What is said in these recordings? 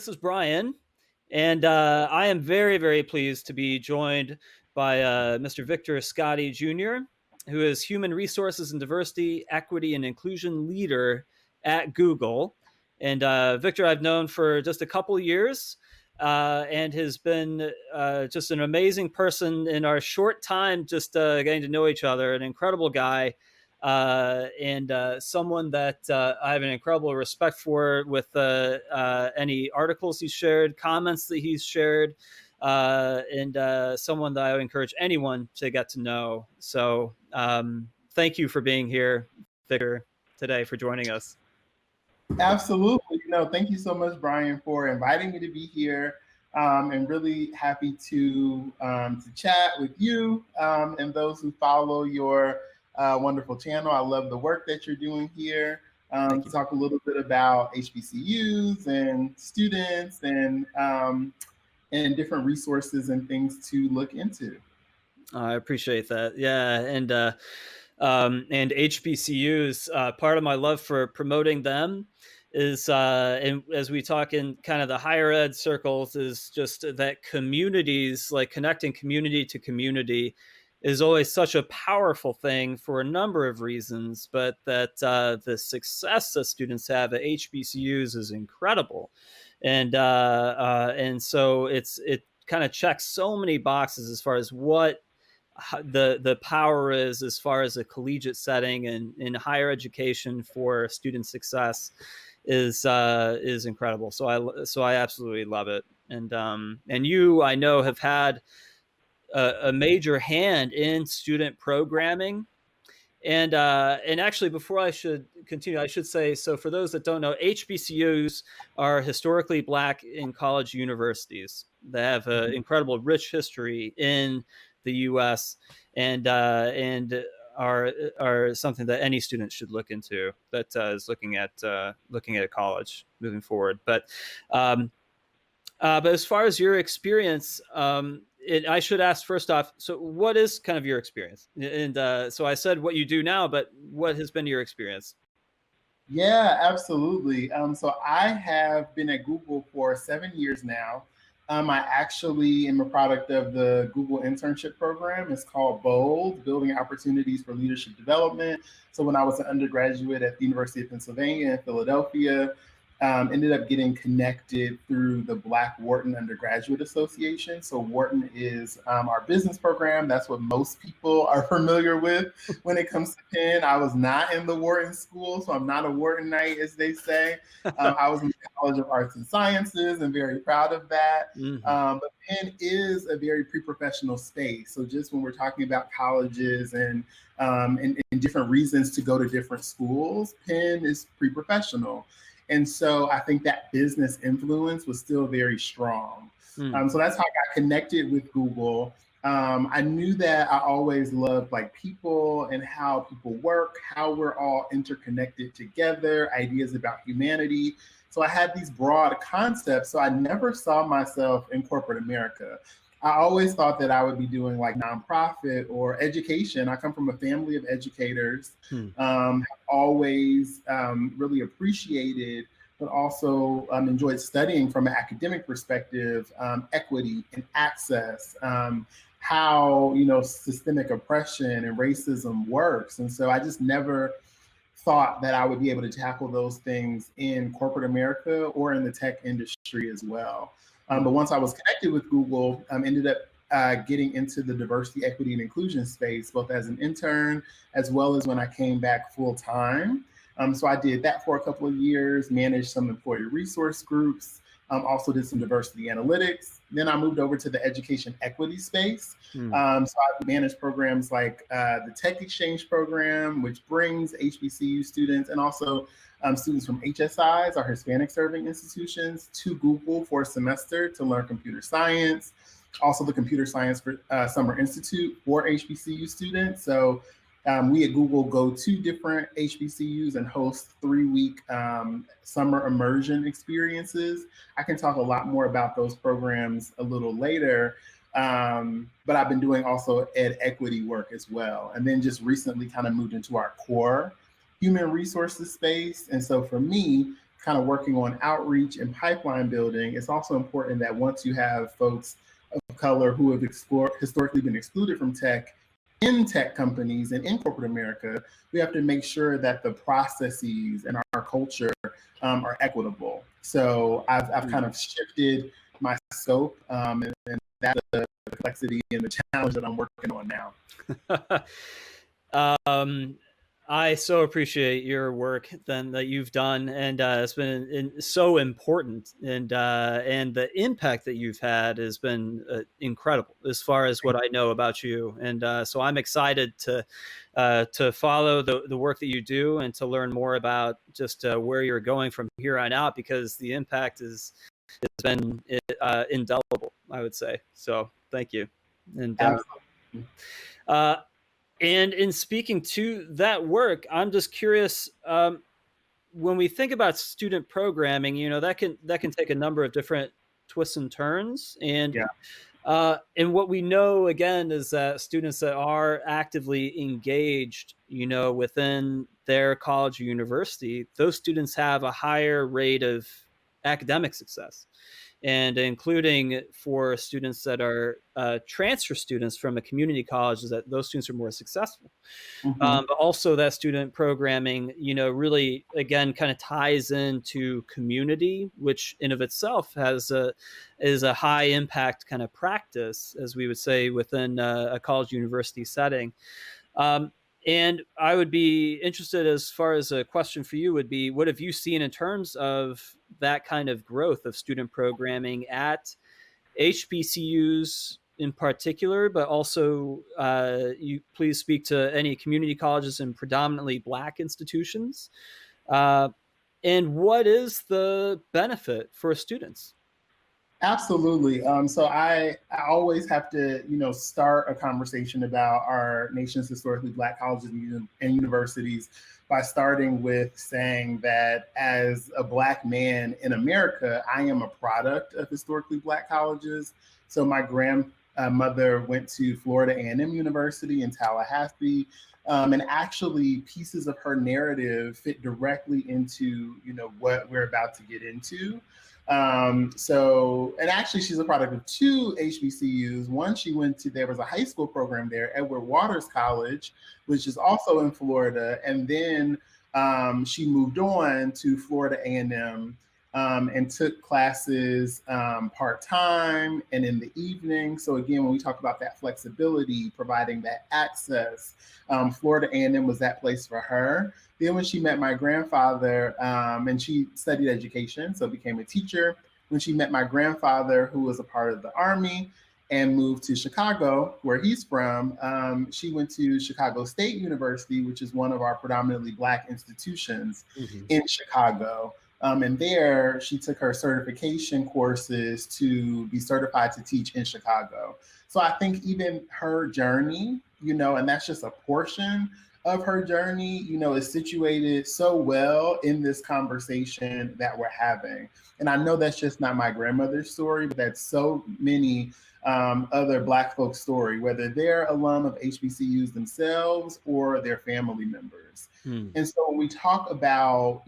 this is Brian, and I am very, very pleased to be joined by Mr. Victor Scotti Jr., who is Human Resources and Diversity, Equity, and Inclusion Leader at Google. And Victor, I've known for just a couple years and has been just an amazing person in our short time just getting to know each other, an incredible guy and someone that I have an incredible respect for with any articles he's shared, comments that he's shared, and someone that I would encourage anyone to get to know. So thank you for being here, Victor, today, for joining us. Absolutely. Thank you so much, Brian, for inviting me to be here. And really happy to chat with you and those who follow your wonderful channel. I love the work that you're doing here. To talk a little bit about HBCUs and students and different resources and things to look into. I appreciate that. Yeah, and HBCUs. Part of my love for promoting them is, and as we talk in kind of the higher ed circles, is just that communities, like connecting community to community, is always such a powerful thing for a number of reasons, but that the success that students have at HBCUs is incredible. And so it kind of checks so many boxes as far as what the power is as far as a collegiate setting and in higher education for student success is incredible. So I absolutely love it. And you, I know, have had a major hand in student programming. And actually, before I should continue, I should say, so for those that don't know, HBCUs are historically Black in college universities. They have an incredible rich history in the U.S. and are something that any student should look into that is looking at college moving forward. But as far as your experience, I should ask first off, so what is kind of your experience? And so I said what you do now, but what has been your experience? Yeah, absolutely. So I have been at Google for 7 years now. I actually am a product of the Google internship program. It's called BOLD, Building Opportunities for Leadership Development. So when I was an undergraduate at the University of Pennsylvania in Philadelphia, ended up getting connected through the Black Wharton Undergraduate Association. So Wharton is our business program. That's what most people are familiar with when it comes to Penn. I was not in the Wharton school, so I'm not a Whartonite, as they say. I was in the College of Arts and Sciences and very proud of that. Mm-hmm. But Penn is a very pre-professional space. So just when we're talking about colleges and different reasons to go to different schools, Penn is pre-professional. And so I think that business influence was still very strong. So that's how I got connected with Google. I knew that I always loved like people and how people work, how we're all interconnected together, ideas about humanity. So I had these broad concepts. So I never saw myself in corporate America. I always thought that I would be doing like nonprofit or education. I come from a family of educators, always really appreciated, but also enjoyed studying from an academic perspective, equity and access, how, systemic oppression and racism works. And so I just never thought that I would be able to tackle those things in corporate America or in the tech industry as well. But once I was connected with Google, ended up getting into the diversity, equity, and inclusion space, both as an intern, as well as when I came back full time. So I did that for a couple of years, managed some employee resource groups, also did some diversity analytics. Then I moved over to the education equity space. So I managed programs like the Tech Exchange program, which brings HBCU students and also students from HSIs, our Hispanic serving institutions, to Google for a semester to learn computer science. Also the Computer Science for Summer Institute for HBCU students. So we at Google go to different HBCUs and host 3-week summer immersion experiences. I can talk a lot more about those programs a little later, but I've been doing also ed equity work as well. And then just recently kind of moved into our core human resources space. And so for me, kind of working on outreach and pipeline building, it's also important that once you have folks of color who have historically been excluded from tech in tech companies and in corporate America, we have to make sure that the processes and our culture are equitable. So I've kind of shifted my scope, and that's the complexity and the challenge that I'm working on now. um, I so appreciate your work then that you've done, and it's been so important, and the impact that you've had has been incredible as far as what I know about you, and so I'm excited to follow the work that you do and to learn more about just where you're going from here on out, because the impact has been indelible, I would say. So thank you, and. Absolutely. Uh, and in speaking to that work, I'm just curious. When we think about student programming, that can take a number of different twists and turns. Yeah. And what we know again is that students that are actively engaged, within their college or university, those students have a higher rate of academic success, and including for students that are transfer students from a community college, is that those students are more successful. Mm-hmm. But also that student programming, really again kind of ties into community, which in of itself is a high impact kind of practice, as we would say, within a college university setting. Um, and I would be interested, as far as a question for you would be, what have you seen in terms of that kind of growth of student programming at HBCUs in particular, but also you please speak to any community colleges and predominantly Black institutions. Uh, and what is the benefit for students? Absolutely. So I always have to, start a conversation about our nation's historically Black colleges and universities by starting with saying that as a Black man in America, I am a product of historically Black colleges. So my grandmother went to Florida A&M University in Tallahassee. And actually, pieces of her narrative fit directly into, what we're about to get into. And actually, she's a product of two HBCUs. One, there was a high school program there, Edward Waters College, which is also in Florida. And then she moved on to Florida A&M, and took classes part-time and in the evening. So again, when we talk about that flexibility, providing that access, Florida A&M was that place for her. Then when she met my grandfather, and she studied education, so became a teacher. When she met my grandfather, who was a part of the Army and moved to Chicago, where he's from, she went to Chicago State University, which is one of our predominantly Black institutions in Chicago. And there she took her certification courses to be certified to teach in Chicago. So I think even her journey, and that's just a portion of her journey, is situated so well in this conversation that we're having. And I know that's just not my grandmother's story, but that's so many other Black folks' story, whether they're alum of HBCUs themselves or their family members. And so when we talk about,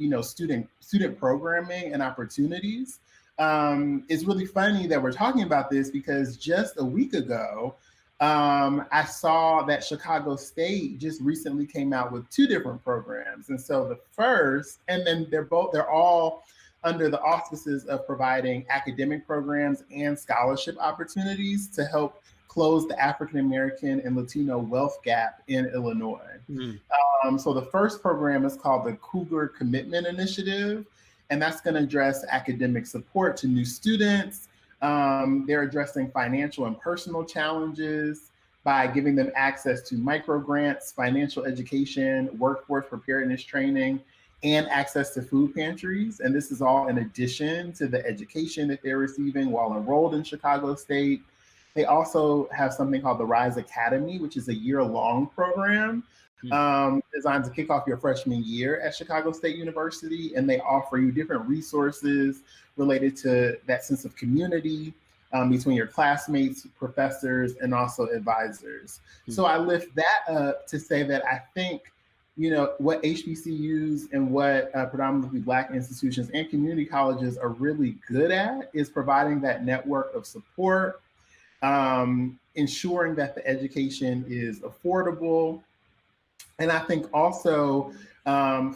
student programming and opportunities, it's really funny that we're talking about this, because just a week ago, I saw that Chicago State just recently came out with two different programs. And so the first, and then they're all under the auspices of providing academic programs and scholarship opportunities to help close the African American and Latino wealth gap in Illinois. So the first program is called the Cougar Commitment Initiative, and that's going to address academic support to new students. They're addressing financial and personal challenges by giving them access to micro grants, financial education, workforce preparedness training, and access to food pantries. And this is all in addition to the education that they're receiving while enrolled in Chicago State. They also have something called the Rise Academy, which is a year-long program designed to kick off your freshman year at Chicago State University. And they offer you different resources related to that sense of community between your classmates, professors, and also advisors. So I lift that up to say that I think what HBCUs and what predominantly Black institutions and community colleges are really good at is providing that network of support, ensuring that the education is affordable, and I think also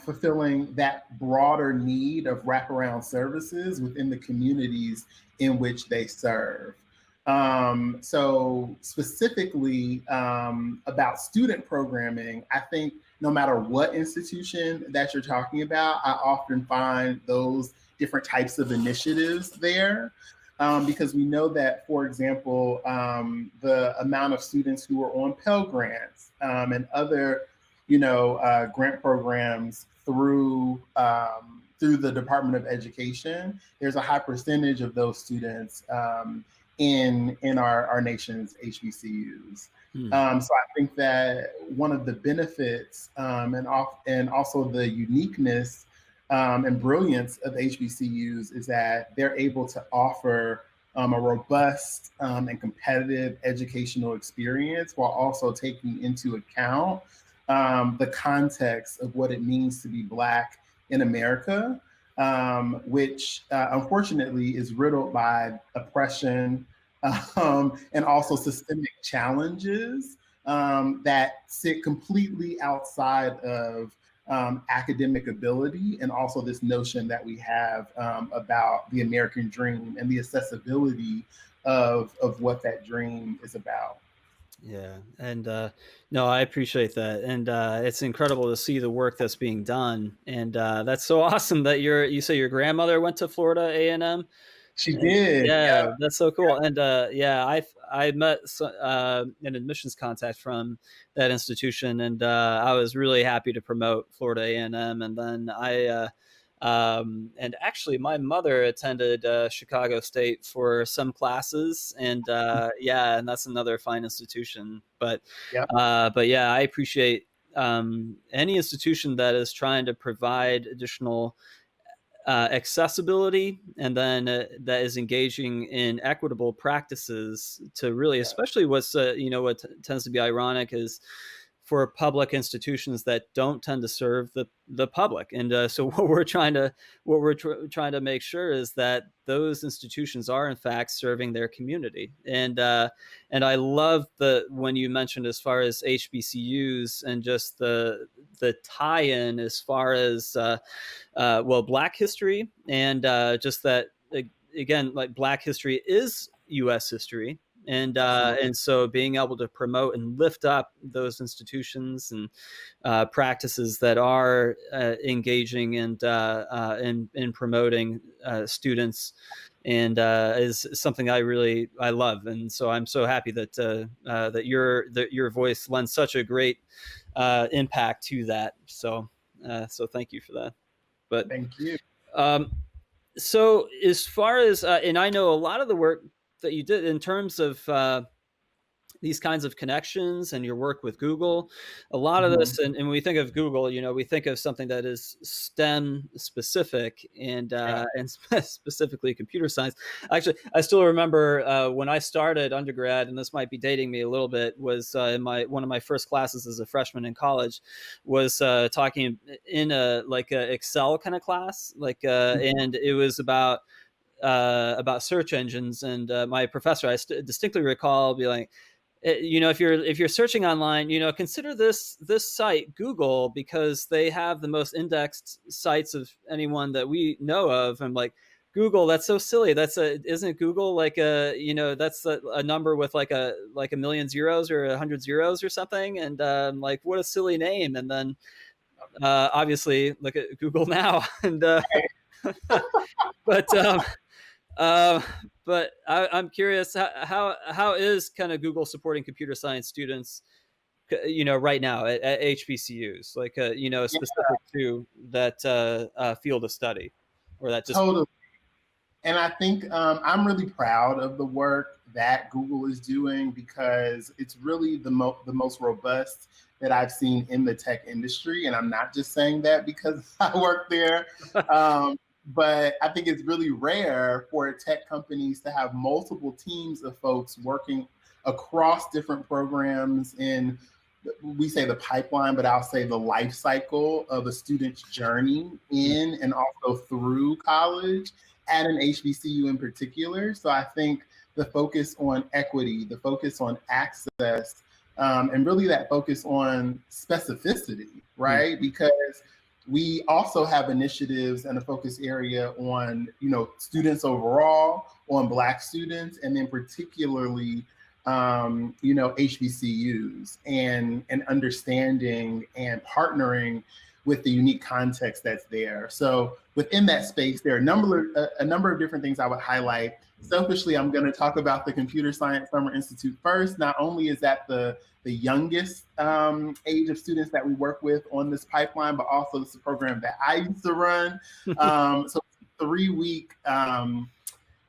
fulfilling that broader need of wraparound services within the communities in which they serve. So specifically about student programming, I think no matter what institution that you're talking about, I often find those different types of initiatives there. Because we know that, for example, the amount of students who are on Pell Grants and other, grant programs through the Department of Education, there's a high percentage of those students in our nation's HBCUs. So I think that one of the benefits and also the uniqueness and brilliance of HBCUs is that they're able to offer a robust and competitive educational experience while also taking into account the context of what it means to be Black in America, which unfortunately is riddled by oppression and also systemic challenges that sit completely outside of academic ability, and also this notion that we have about the American dream and the accessibility of what that dream is about. Yeah, and no, I appreciate that, and it's incredible to see the work that's being done, and that's so awesome that you say your grandmother went to Florida A&M. She did, Yeah, yeah. that's so cool, and yeah, I met an admissions contact from that institution, and I was really happy to promote Florida A&M, and then and actually, my mother attended Chicago State for some classes, and yeah, and that's another fine institution. Yep. But yeah, I appreciate any institution that is trying to provide additional accessibility, and then that is engaging in equitable practices to really, Yeah. especially what's what tends to be ironic is for public institutions that don't tend to serve the public. And so trying to make sure is that those institutions are in fact serving their community. And I love the when you mentioned as far as HBCUs and just the tie-in as far as well, Black history, and just that again, like Black history is U.S. history, Absolutely. and so being able to promote and lift up those institutions and practices that are engaging and in promoting students, and is something I love, and so I'm so happy that your voice lends such a great impact to that. So thank you for that. But Thank you. um, so as far as and I know a lot of the work that you did in terms of these kinds of connections and your work with Google, a lot of Mhm. this, and when we think of Google, we think of something that is STEM specific, Yeah. and specifically computer science. Actually, I still remember when I started undergrad, and this might be dating me a little bit, was in my one of my first classes as a freshman in college, was talking in a like a Excel kind of class, and it was about search engines, and my professor, distinctly recall, be like, if you're searching online, consider this site Google, because they have the most indexed sites of anyone that we know of. I'm like, Google, that's so silly. Isn't Google like that's a number with like a million zeros or 100 zeros or something, and like, what a silly name. And then obviously look at Google now. And but uh, but I'm curious, how is kind of Google supporting computer science students, right now at HBCUs, like Yeah, specific to that field of study, or that just. totally. And I think I'm really proud of the work that Google is doing because it's really the most robust that I've seen in the tech industry. And I'm not just saying that because I work there, but I think it's really rare for tech companies to have multiple teams of folks working across different programs in we say the pipeline, but I'll say the life cycle of a student's journey in and also through college at an HBCU in particular. So I think the focus on equity, the focus on access, and really that focus on specificity, right? Because we also have initiatives and a focus area on, students overall, on Black students, and then particularly, HBCUs and understanding and partnering with the unique context that's there. So within that space, there are a number of different things I would highlight. Selfishly, I'm going to talk about the Computer Science Summer Institute first. Not only is that the youngest age of students that we work with on this pipeline, but also it's a program that I used to run. So it's a 3-week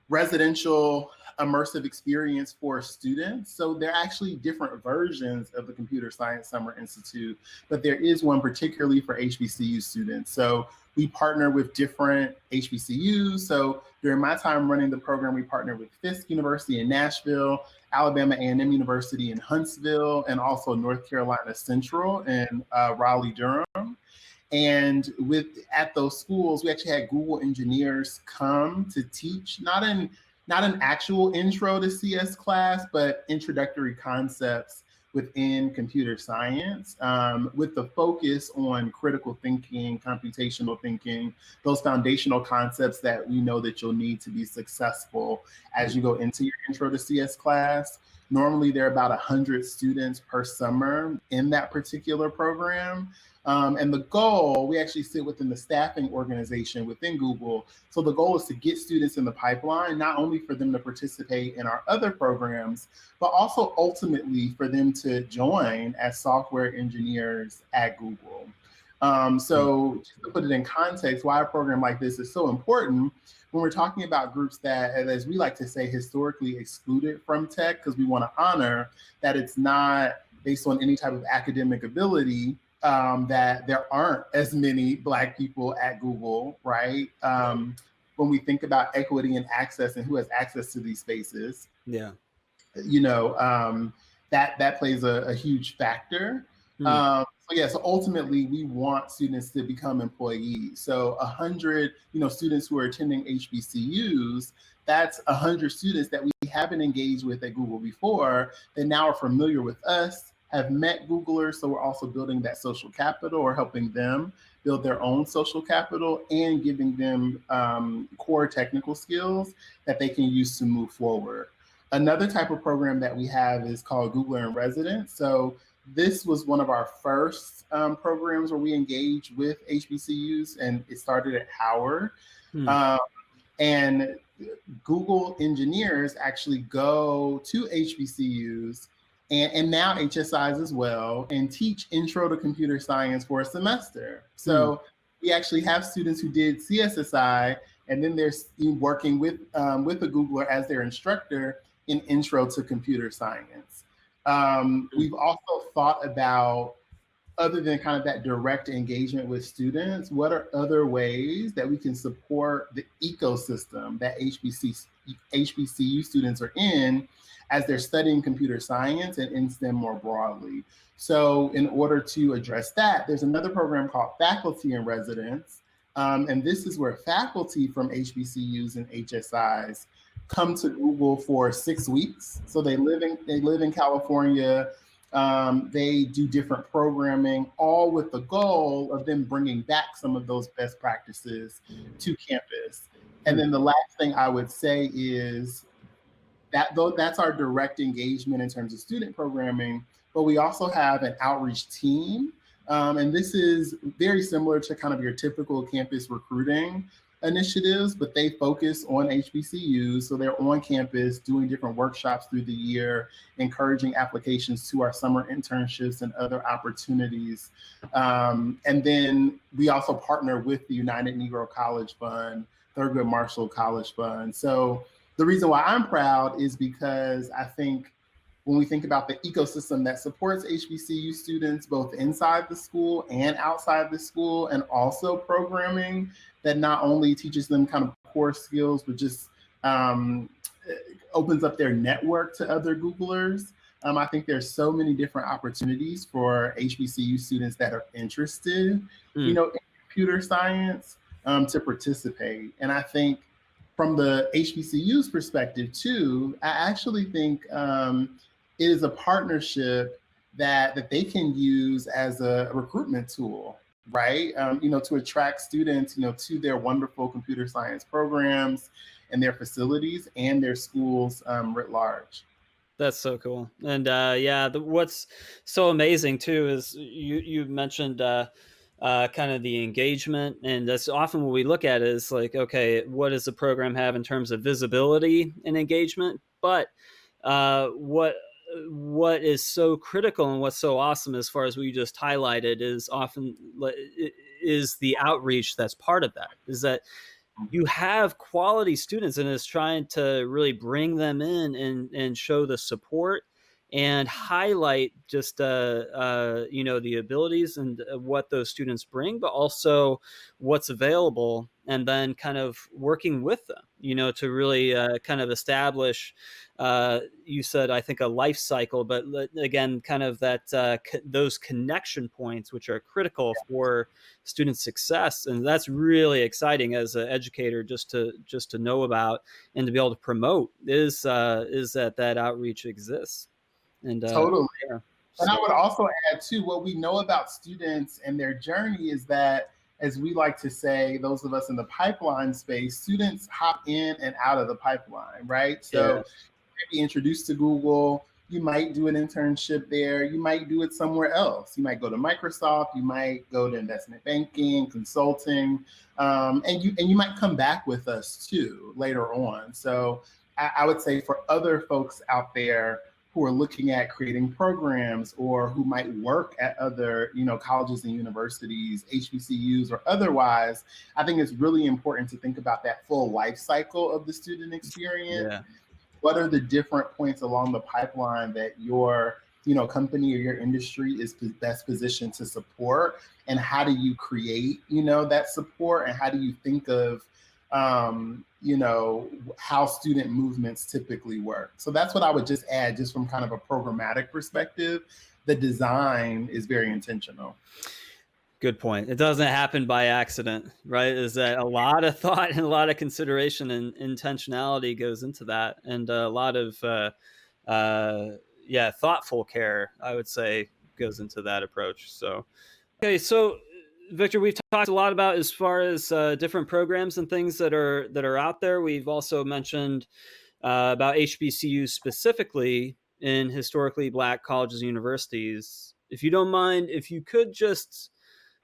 residential immersive experience for students. So there are actually different versions of the Computer Science Summer Institute, but there is one particularly for HBCU students. So we partner with different HBCUs. So during my time running the program, we partnered with Fisk University in Nashville, Alabama A&M University in Huntsville, and also North Carolina Central in Raleigh-Durham. And at those schools, we actually had Google engineers come to teach, not an actual intro to CS class, but introductory concepts within computer science, with the focus on critical thinking, computational thinking, those foundational concepts that we know that you'll need to be successful as you go into your intro to CS class. Normally, there are about 100 students per summer in that particular program. And the goal, we actually sit within the staffing organization within Google. So the goal is to get students in the pipeline, not only for them to participate in our other programs, but also ultimately for them to join as software engineers at Google. So just to put it in context, why a program like this is so important when we're talking about groups that, as we like to say, historically excluded from tech, because we want to honor that it's not based on any type of academic ability, that there aren't as many Black people at Google, right? When we think about equity and access and who has access to these spaces, that plays a huge factor. So ultimately we want students to become employees. So 100, students who are attending HBCUs, that's 100 students that we haven't engaged with at Google before that now are familiar with us, have met Googlers. So we're also building that social capital or helping them build their own social capital and giving them core technical skills that they can use to move forward. Another type of program that we have is called Googler in Residence. So this was one of our first programs where we engaged with HBCUs, and it started at Howard. And Google engineers actually go to HBCUs and now HSIs as well, and teach intro to computer science for a semester. So we actually have students who did CSSI, and then they're working with a Googler as their instructor in intro to computer science. We've also thought about, other than kind of that direct engagement with students, what are other ways that we can support the ecosystem that HBCU students are in as they're studying computer science and in STEM more broadly. So in order to address that, there's another program called Faculty in Residence. And this is where faculty from HBCUs and HSIs come to Google for 6 weeks. So they live in California. They do different programming, all with the goal of them bringing back some of those best practices to campus. And then the last thing I would say is that that's our direct engagement in terms of student programming, but we also have an outreach team. And this is very similar to kind of your typical campus recruiting initiatives, but they focus on HBCUs. So they're on campus doing different workshops through the year, encouraging applications to our summer internships and other opportunities. And then we also partner with the United Negro College Fund, Thurgood Marshall College Fund. So the reason why I'm proud is because I think when we think about the ecosystem that supports HBCU students, both inside the school and outside the school, and also programming that not only teaches them kind of core skills, but just opens up their network to other Googlers, I think there's so many different opportunities for HBCU students that are interested, Mm, in computer science, to participate. And I think from the HBCU's perspective too, I actually think it is a partnership that they can use as a recruitment tool, right? To attract students, to their wonderful computer science programs and their facilities and their schools writ large. that's so cool. And yeah, what's so amazing too is you mentioned kind of the engagement, and that's often what we look at is like, okay, what does the program have in terms of visibility and engagement? But what is so critical and what's so awesome as far as what you just highlighted is often is the outreach that's part of that. Is that you have quality students and is trying to really bring them in and show the support and highlight just the abilities and what those students bring, but also what's available, and then kind of working with them, to really kind of establish, you said, I think, a life cycle, but again, kind of that those connection points which are critical for student success. And that's really exciting as an educator, just to know about and to be able to promote is that outreach exists. And Totally. yeah, And I so would also add too, what we know about students and their journey is that, as we like to say, those of us in the pipeline space, students hop in and out of the pipeline, right? yeah, So be introduced to Google. You might do an internship there. You might do it somewhere else. You might go to Microsoft. You might go to investment banking, consulting, and you might come back with us too later on. So I would say for other folks out there who are looking at creating programs or who might work at other colleges and universities, HBCUs or otherwise, I think it's really important to think about that full life cycle of the student experience. yeah. What are the different points along the pipeline that your company or your industry is best positioned to support, and how do you create that support, and how do you think of how student movements typically work? So that's what I would just add, just from kind of a programmatic perspective. The design is very intentional. Good point. It doesn't happen by accident, right? Is that a lot of thought and a lot of consideration and intentionality goes into that, and a lot of uh, yeah, thoughtful care, I would say, goes into that approach. So okay, so Victor, we've talked a lot about as far as different programs and things that are out there. We've also mentioned about HBCUs specifically in historically Black colleges and universities. If you don't mind, if you could just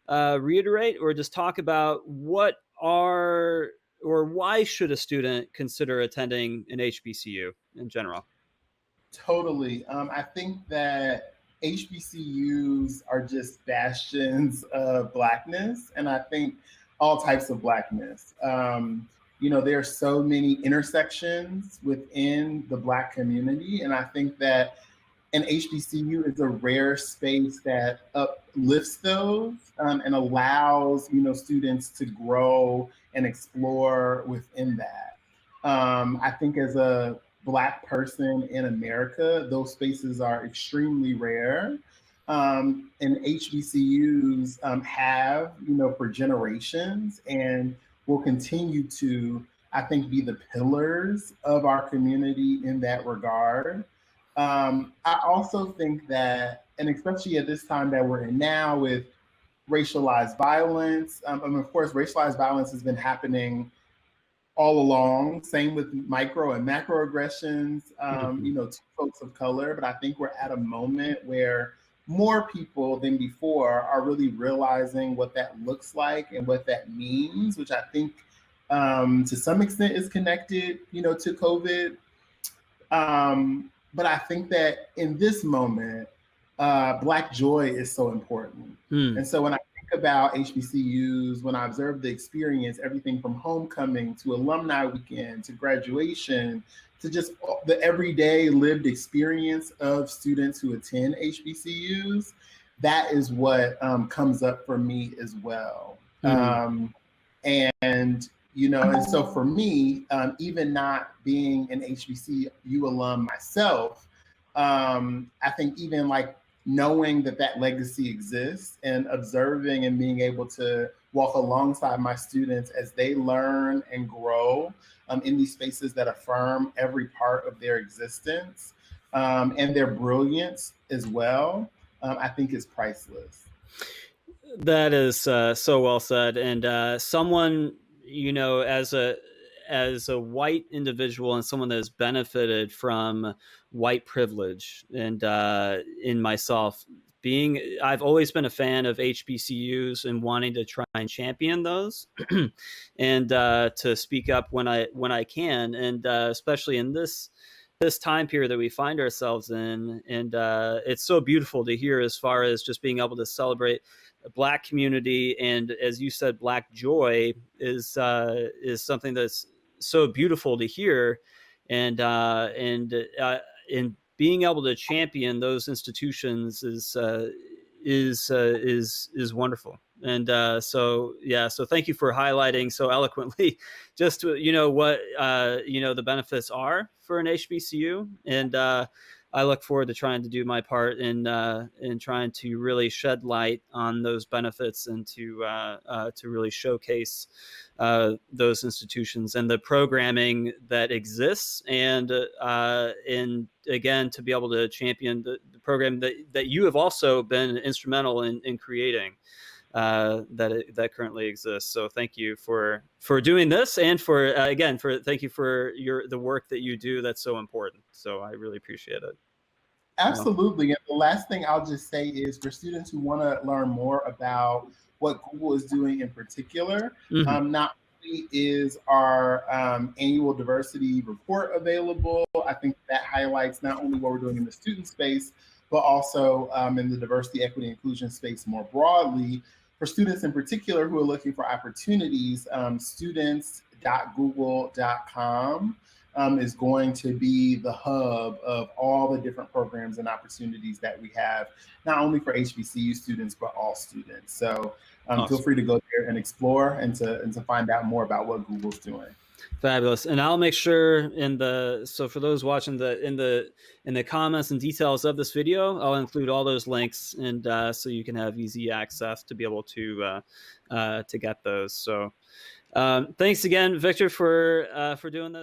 reiterate or just talk about what are or why should a student consider attending an HBCU in general? Totally. I think that HBCUs are just bastions of Blackness, and I think all types of Blackness. There are so many intersections within the Black community, and I think that an HBCU is a rare space that uplifts those, and allows students to grow and explore within that. I think as a Black person in America, those spaces are extremely rare. And HBCUs have, for generations, and will continue to, I think, be the pillars of our community in that regard. I also think that, and especially at this time that we're in now with racialized violence, and of course, racialized violence has been happening all along. Same with micro and macroaggressions, Mhm. to folks of color. But I think we're at a moment where more people than before are really realizing what that looks like and what that means, which I think to some extent is connected, to COVID. But I think that in this moment, Black joy is so important. Hmm. And so when I think about HBCUs, when I observe the experience, everything from homecoming to alumni weekend to graduation to just the everyday lived experience of students who attend HBCUs, that is what comes up for me as well. Hmm. And so for me, even not being an HBCU alum myself, I think even like knowing that that legacy exists and observing and being able to walk alongside my students as they learn and grow in these spaces that affirm every part of their existence and their brilliance as well, I think is priceless. That is so well said. And someone, as a white individual and someone that has benefited from white privilege, and in myself being, I've always been a fan of HBCUs and wanting to try and champion those, and to speak up when I can, and especially in this time period that we find ourselves in. And it's so beautiful to hear, as far as just being able to celebrate a Black community, and as you said, Black joy is something that's so beautiful to hear. And in being able to champion those institutions is wonderful. And so yeah, so thank you for highlighting so eloquently just what the benefits are for an HBCU. And I look forward to trying to do my part in trying to really shed light on those benefits, and to really showcase those institutions and the programming that exists, and again, to be able to champion the program that you have also been instrumental in creating, that currently exists. So thank you for doing this, and for again, for thank you for the work that you do. That's so important. So I really appreciate it. So, Absolutely. And the last thing I'll just say is for students who want to learn more about what Google is doing in particular, mhm. not only is our annual diversity report available, I think that highlights not only what we're doing in the student space, but also in the diversity, equity, inclusion space more broadly. For students in particular who are looking for opportunities, students.google.com is going to be the hub of all the different programs and opportunities that we have, not only for HBCU students, but all students. So feel Awesome. free to go there and explore, and to find out more about what Google's doing. Fabulous. And I'll make sure so for those watching, in the comments and details of this video, I'll include all those links, and so you can have easy access to be able to get those. So thanks again, Victor, for doing this.